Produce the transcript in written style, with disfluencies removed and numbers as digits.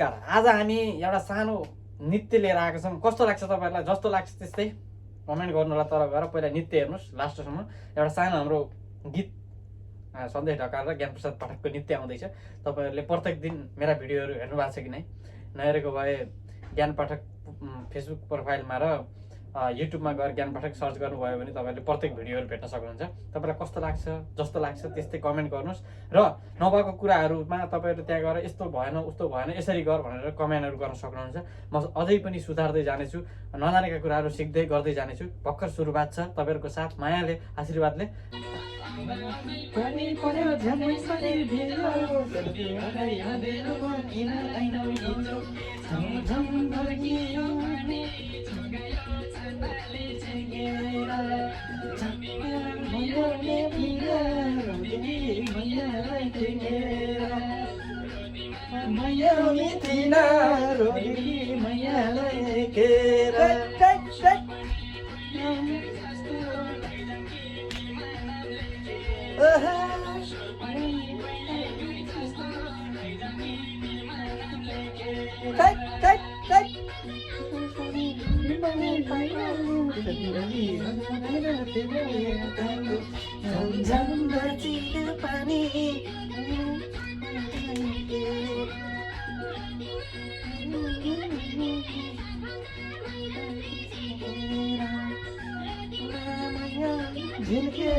आज हामी एउटा सानो नृत्य लिएर आएको छौँ। कस्तो लाग्छ तपाईँहरूलाई? जस्तो लाग्छ त्यस्तै कमेन्ट गर्नु होला। तर गएर पहिला नृत्य हेर्नुहोस् लास्टसम्म। एउटा सानो हाम्रो गीत सन्देश ढकाल र ज्ञानप्रसाद पाठकको नृत्य आउँदैछ। तपाईँहरूले प्रत्येक दिन मेरा भिडियोहरू हेर्नु भएको छ कि नै? नहेरेको भए ज्ञान पाठक फेसबुक प्रोफाइलमा र युट्युबमा गएर ज्ञान पाठक सर्च गर्नुभयो भने तपाईँहरूले प्रत्येक भिडियोहरू भेट्न सक्नुहुन्छ। तपाईँलाई कस्तो लाग्छ जस्तो लाग्छ त्यस्तै कमेन्ट गर्नुहोस् र नभएको कुराहरूमा तपाईँहरू त्यहाँ गएर यस्तो भएन उस्तो भएन यसरी गर भनेर कमेन्टहरू गर्न सक्नुहुन्छ। म अझै पनि सुधार्दै जानेछु, नजानेका कुराहरू सिक्दै गर्दै जानेछु। भर्खर सुरुवात छ। तपाईँहरूको साथ मायाले आशीर्वादले झिल्के